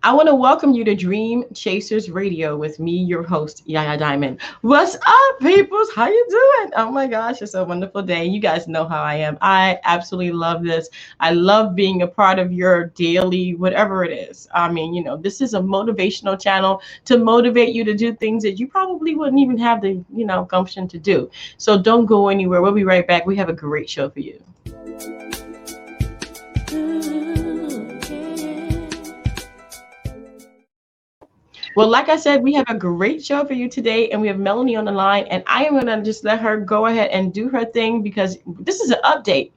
I want to welcome you to Dream Chasers Radio with me, your host, YaYa Diamond. What's up, peoples? How you doing? Oh my gosh, it's a wonderful day. You guys know how I am. I absolutely love this. I love being a part of your daily, whatever it is. I mean, this is a motivational channel to motivate you to do things that you probably wouldn't even have the, gumption to do. So don't go anywhere. We'll be right back. We have a great show for you. Well, like I said, we have a great show for you today, and we have Melanie on the line, and I am going to just let her go ahead and do her thing because this is an update.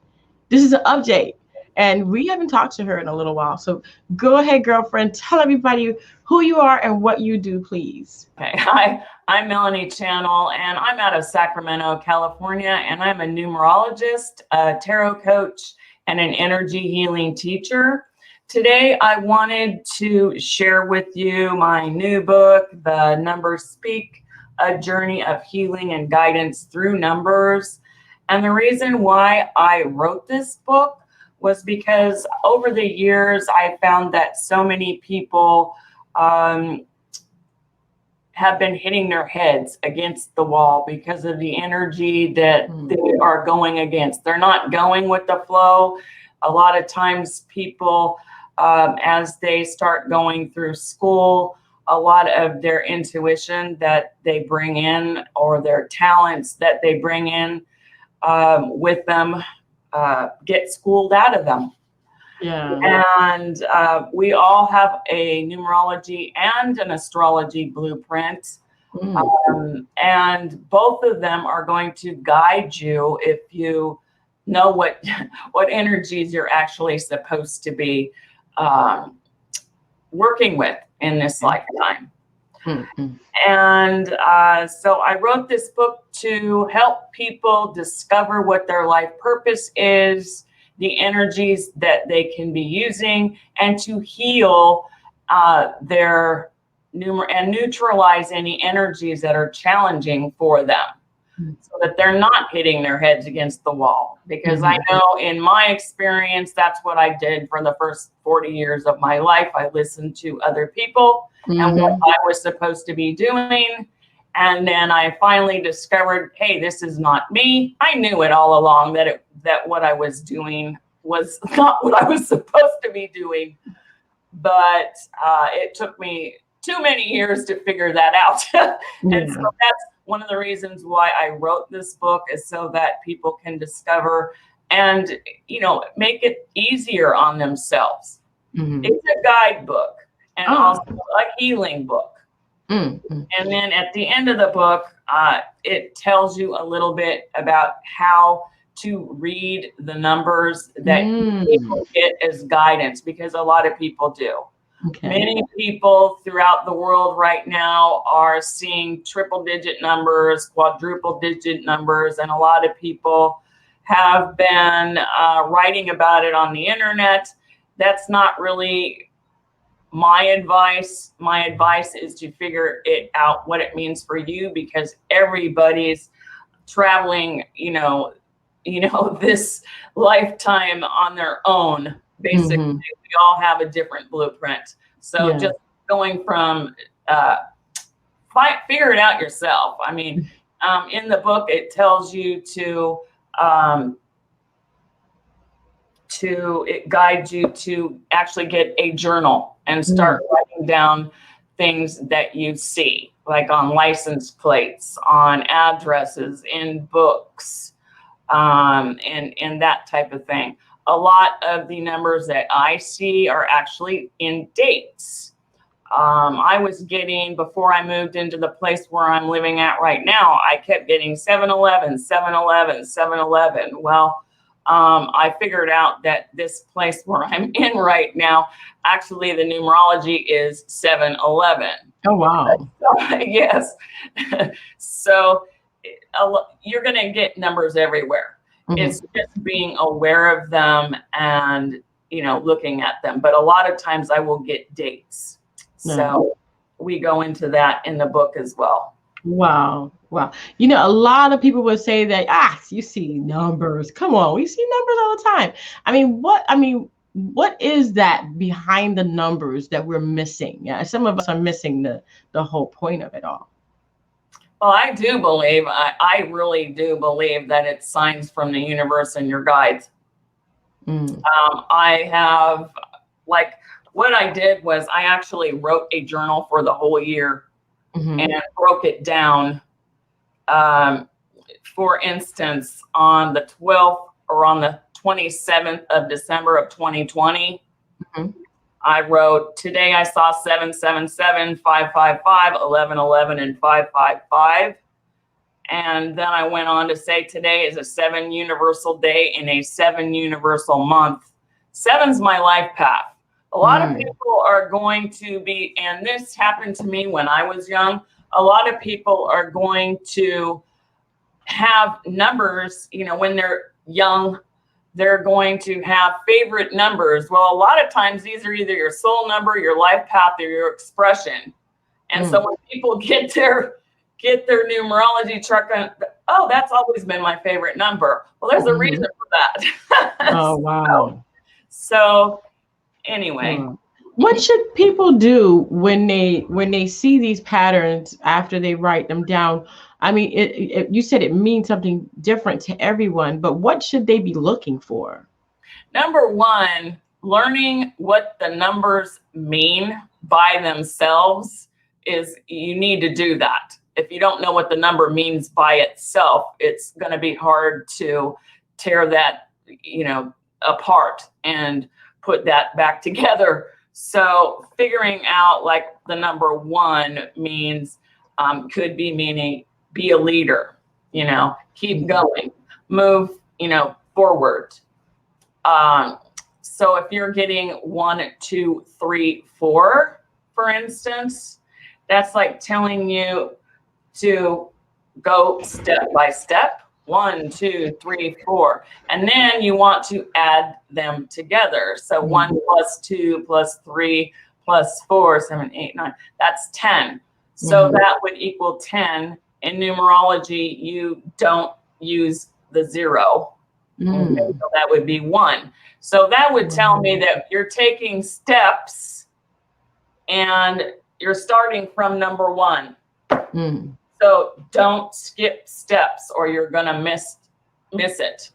This is an update, and we haven't talked to her in a little while. So go ahead, girlfriend. Tell everybody who you are and what you do, please. Okay. Hi, I'm Melanie Channell, and I'm out of Sacramento, California, and I'm a numerologist, a tarot coach, and an energy healing teacher. Today, I wanted to share with you my new book, The Numbers Speak, A Journey of Healing and Guidance Through Numbers. And the reason why I wrote this book was because over the years, I found that so many people have been hitting their heads against the wall because of the energy that they are going against. They're not going with the flow. A lot of times people, as they start going through school, a lot of their intuition that they bring in or their talents that they bring in with them get schooled out of them. Yeah. And we all have a numerology and an astrology blueprint. And both of them are going to guide you if you know what energies you're actually supposed to be working with in this lifetime. And so I wrote this book to help people discover what their life purpose is, the energies that they can be using, and to heal their and neutralize any energies that are challenging for them, so that they're not hitting their heads against the wall. Because I know in my experience, that's what I did for the first 40 years of my life. I listened to other people and what I was supposed to be doing. And then I finally discovered, hey, this is not me. I knew it all along that what I was doing was not what I was supposed to be doing. But it took me too many years to figure that out. And so that's one of the reasons why I wrote this book, is so that people can discover and, make it easier on themselves. It's a guidebook and also a healing book. And then at the end of the book, it tells you a little bit about how to read the numbers that people get as guidance, because a lot of people do. Many people throughout the world right now are seeing triple-digit numbers, quadruple-digit numbers, and a lot of people have been writing about it on the internet. That's not really my advice. My advice is to figure it out, what it means for you, because everybody's traveling, this lifetime on their own. Basically, we all have a different blueprint. So just going from figure it out yourself. I mean, in the book, it tells you it guides you to actually get a journal and start writing down things that you see, like on license plates, on addresses, in books, and that type of thing. A lot of the numbers that I see are actually in dates. I was getting, before I moved into the place where I'm living at right now, I kept getting 7-11, 7-11, 7-11. Well, I figured out that this place where I'm in right now, actually the numerology is 7-11. Oh, wow. Yes. So you're going to get numbers everywhere. It's just being aware of them and, looking at them. But a lot of times I will get dates. So we go into that in the book as well. Wow. A lot of people would say that, you see numbers. Come on, we see numbers all the time. what is that behind the numbers that we're missing? Yeah, some of us are missing the whole point of it all. Well, I do believe, I really do believe that it's signs from the universe and your guides. I have, like, what I did was I actually wrote a journal for the whole year and broke it down. For instance, on the 12th or on the 27th of December of 2020, I wrote, today I saw 777, 555, 1111, and 555. And then I went on to say, today is a 7 universal day in a 7 universal month. 7's my life path. A lot of people are going to be, and this happened to me when I was young, a lot of people are going to have numbers, you know, when they're young, they're going to have favorite numbers. Well, a lot of times these are either your soul number, your life path, or your expression. And so when people get their numerology chart, oh, that's always been my favorite number. Well, there's a reason for that. Oh, wow. So anyway. What should people do when they see these patterns after they write them down? I mean, you said it means something different to everyone, but what should they be looking for? Number one, learning what the numbers mean by themselves is, you need to do that. If you don't know what the number means by itself, it's going to be hard to tear that, you know, apart and put that back together. So figuring out, like, the number 1 means, could be meaning be a leader, you know, keep going, move, you know, forward. So if you're getting 1, 2, 3, 4, for instance, that's like telling you to go step by step, 1, 2, 3, 4, and then you want to add them together. So 1 plus 2 plus 3 plus 4, 7, 8, 9, that's 10. So that would equal 10. In numerology, you don't use the 0. Okay, so that would be 1. So that would tell me that you're taking steps and you're starting from number 1. So don't skip steps or you're gonna miss it.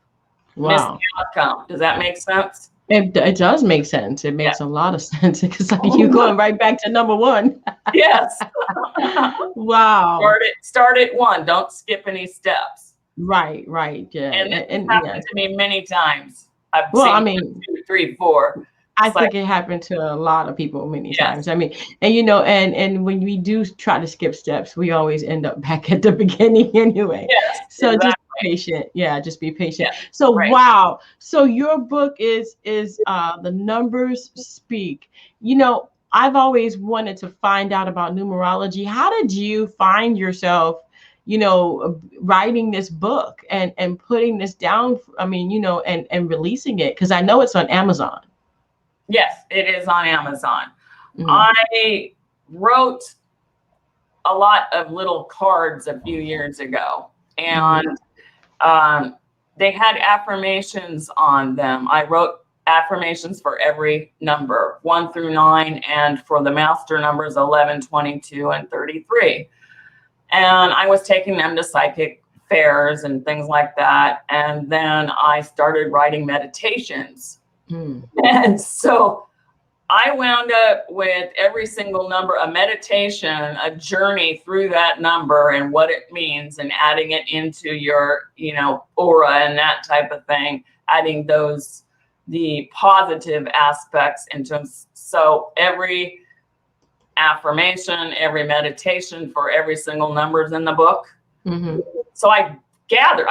Wow. Miss the outcome. Does that make sense? It does make sense. It makes a lot of sense, because you're going right back to number 1. Yes. Wow. Start at 1. Don't skip any steps. Right. Yeah. And it happened to me many times. I've well, seen I mean, 1, 2, 3, 4. I think it happened to a lot of people many times. I mean, and you know, and when we do try to skip steps, we always end up back at the beginning anyway. Yes, so exactly. Just be patient. Yeah, just be patient. Yeah, so wow. So your book is The Numbers Speak. You know, I've always wanted to find out about numerology. How did you find yourself, you know, writing this book and putting this down? I mean, you know, and releasing it, because I know it's on Amazon. Yes, it is on Amazon. I wrote a lot of little cards a few years ago, and they had affirmations on them. I wrote affirmations for every number, 1 through 9, and for the master numbers 11, 22, and 33. And I was taking them to psychic fairs and things like that. And then I started writing meditations. And so I wound up with every single number, a meditation, a journey through that number and what it means, and adding it into your, you know, aura and that type of thing, adding the positive aspects into them. So every affirmation, every meditation for every single number's in the book. So I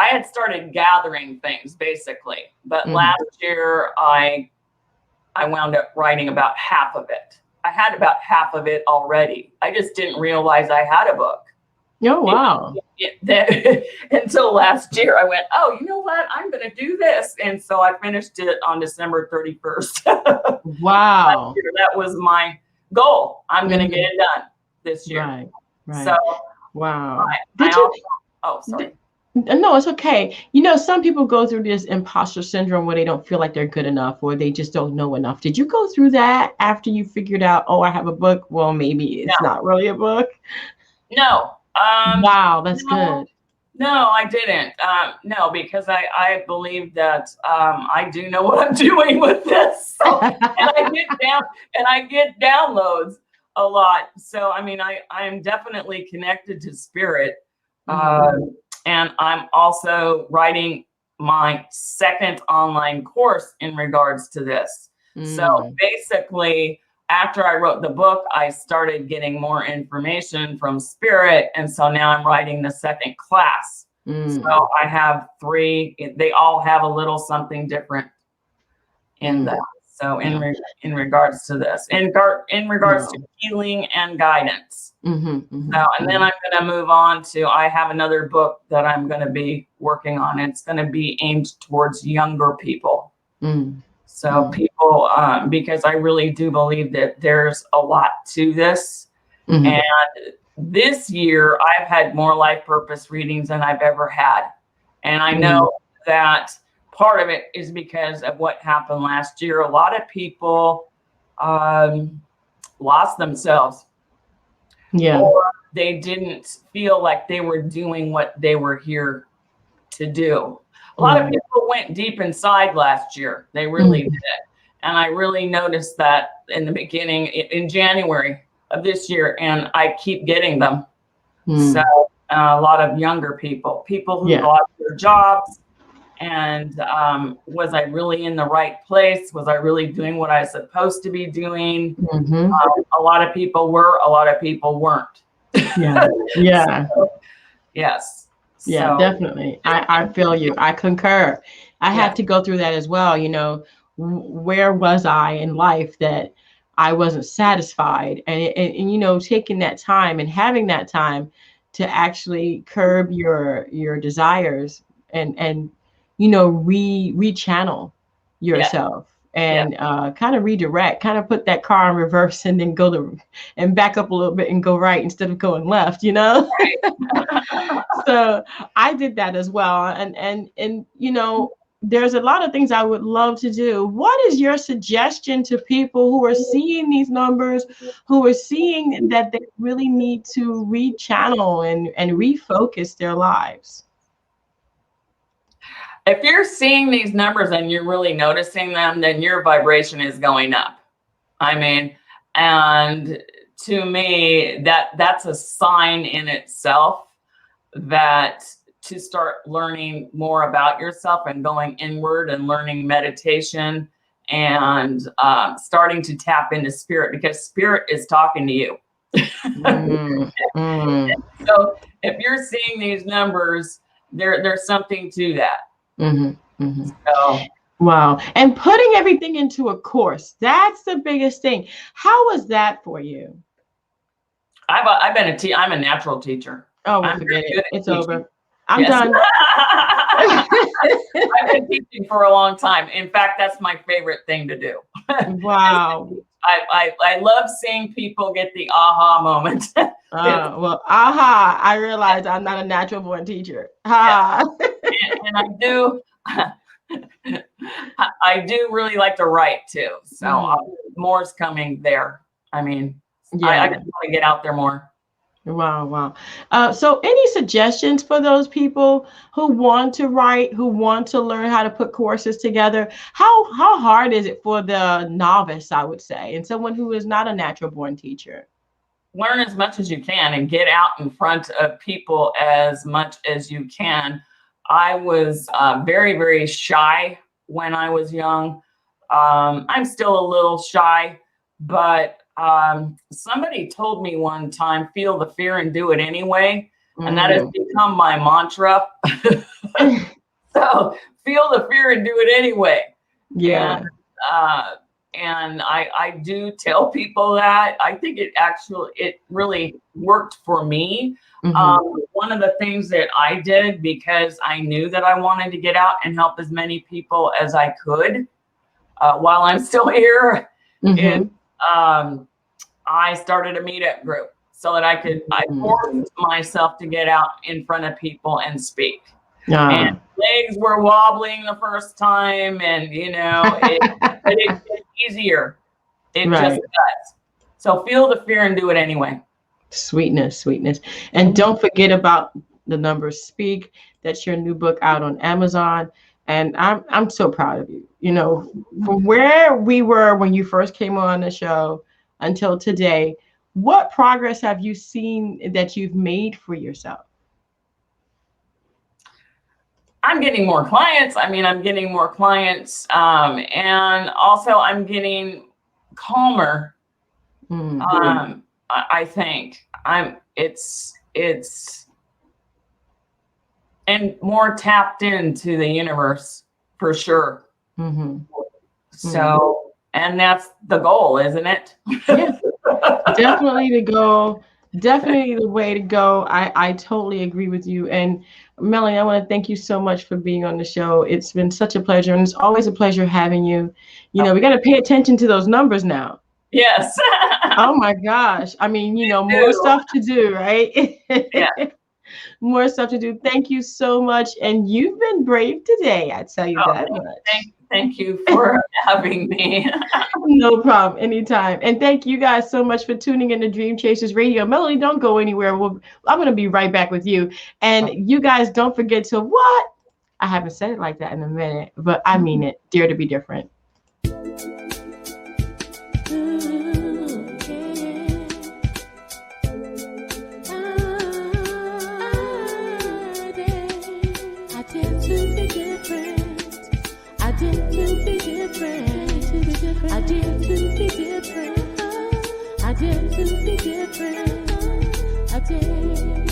had started gathering things basically, but last year I wound up writing about half of it. I had about half of it already. I just didn't realize I had a book. Oh, wow. Until last year I went, oh, you know what? I'm going to do this. And so I finished it on December 31st. Wow. That was my goal. I'm going to get it done this year. Right. So, wow. sorry. No, it's okay. You know, some people go through this imposter syndrome where they don't feel like they're good enough or they just don't know enough. Did you go through that after you figured out, oh, I have a book? Well, maybe it's No, not really a book. no. Wow, that's No, good. no, I didn't. No, because I believe that I do know what I'm doing with this. So, and I get downloads a lot. So I mean, I'm definitely connected to spirit, Mm-hmm. and I'm also writing my second online course in regards to this. So Mm. basically, after I wrote the book, I started getting more information from spirit. And so now I'm writing the second class. Mm. So I have three, they all have a little something different in Mm. that. So Yeah. in regards to this, in regards to Wow. healing and guidance. Mm-hmm. So, Mm-hmm. and then I'm going to move on to, I have another book that I'm going to be working on. It's going to be aimed towards younger people. Mm. So Mm. people, because I really do believe that there's a lot to this. Mm-hmm. And this year, I've had more life purpose readings than I've ever had. And I know that part of it is because of what happened last year. A lot of people lost themselves, Yeah. or they didn't feel like they were doing what they were here to do. A lot of Yeah. people went deep inside last year. They really Mm. did. And I really noticed that in the beginning, in January of this year, and I keep getting them. So Mm. a lot of younger people who Yeah. lost their jobs, and was I really in the right place? Was I really doing what I was supposed to be doing? Mm-hmm. A lot of people were, a lot of people weren't. Yeah. Yeah. So, yes. Yeah, So, definitely. I feel you. I concur. I yes, had to go through that as well. You know, where was I in life that I wasn't satisfied? And you know, taking that time and having that time to actually curb your desires and you know, rechannel yes, yourself yes. and kind of redirect, kind of put that car in reverse and then go to and back up a little bit and go right instead of going left, you know? So I did that as well. And you know, there's a lot of things I would love to do. What is your suggestion to people who are seeing these numbers, who are seeing that they really need to rechannel and refocus their lives? If you're seeing these numbers and you're really noticing them, then your vibration is going up. I mean, and to me, that's a sign in itself that to start learning more about yourself and going inward and learning meditation and starting to tap into spirit, because spirit is talking to you. Mm, mm, So if you're seeing these numbers, there's something to that. mm-hmm, mm-hmm. So Wow. And putting everything into a course, that's the biggest thing. How was that for you? I've been I'm a natural teacher. Oh, well, I'm forget very it. good at It's teaching. over. I'm Yes. done. I've been teaching for a long time. In fact, that's my favorite thing to do. Wow. I love seeing people get the aha moment. Well, aha, I realized I'm not a natural born teacher. Yeah, Ha. and I do. I do really like to write too. So Mhm. more's coming there. I mean, I Yeah. just want to get out there more. Wow, wow. So any suggestions for those people who want to write, who want to learn how to put courses together? How hard is it for the novice, I would say, and someone who is not a natural born teacher? Learn as much as you can and get out in front of people as much as you can. I was very, very shy when I was young. I'm still a little shy, but somebody told me one time, feel the fear and do it anyway. And that has Mm. become my mantra. So feel the fear and do it anyway. And Yeah. uh, I do tell people that. I think it really worked for me. Hmm. One of the things that I did, because I knew that I wanted to get out and help as many people as I could while I'm still here, is Hmm. I started a meetup group so that I Hmm. forced myself to get out in front of people and speak. And legs were wobbling the first time, and but it gets easier. It just does. So feel the fear and do it anyway. Sweetness. And don't forget about The Numbers Speak. That's your new book out on Amazon. And I'm so proud of you. From where we were when you first came on the show until today, what progress have you seen that you've made for yourself? I'm getting more clients. I'm getting more clients. And also I'm getting calmer. I think it's and more tapped into the universe for sure. So, and that's the goal, isn't it? Yeah, definitely the goal. Definitely the way to go. I totally agree with you. And Melanie, I want to thank you so much for being on the show. It's been such a pleasure, and it's always a pleasure having you. We got to pay attention to those numbers now. Yes. Oh my gosh. More stuff to do, right? Yeah. More stuff to do. Thank you so much. And you've been brave today. I tell you that much. Thank you for having me. No problem. Anytime. And thank you guys so much for tuning in to Dream Chasers Radio. Melanie, don't go anywhere. I'm going to be right back with you. And you guys don't forget to what? I haven't said it like that in a minute, but I mean it. Dare to be different. I dare to be different. I dare.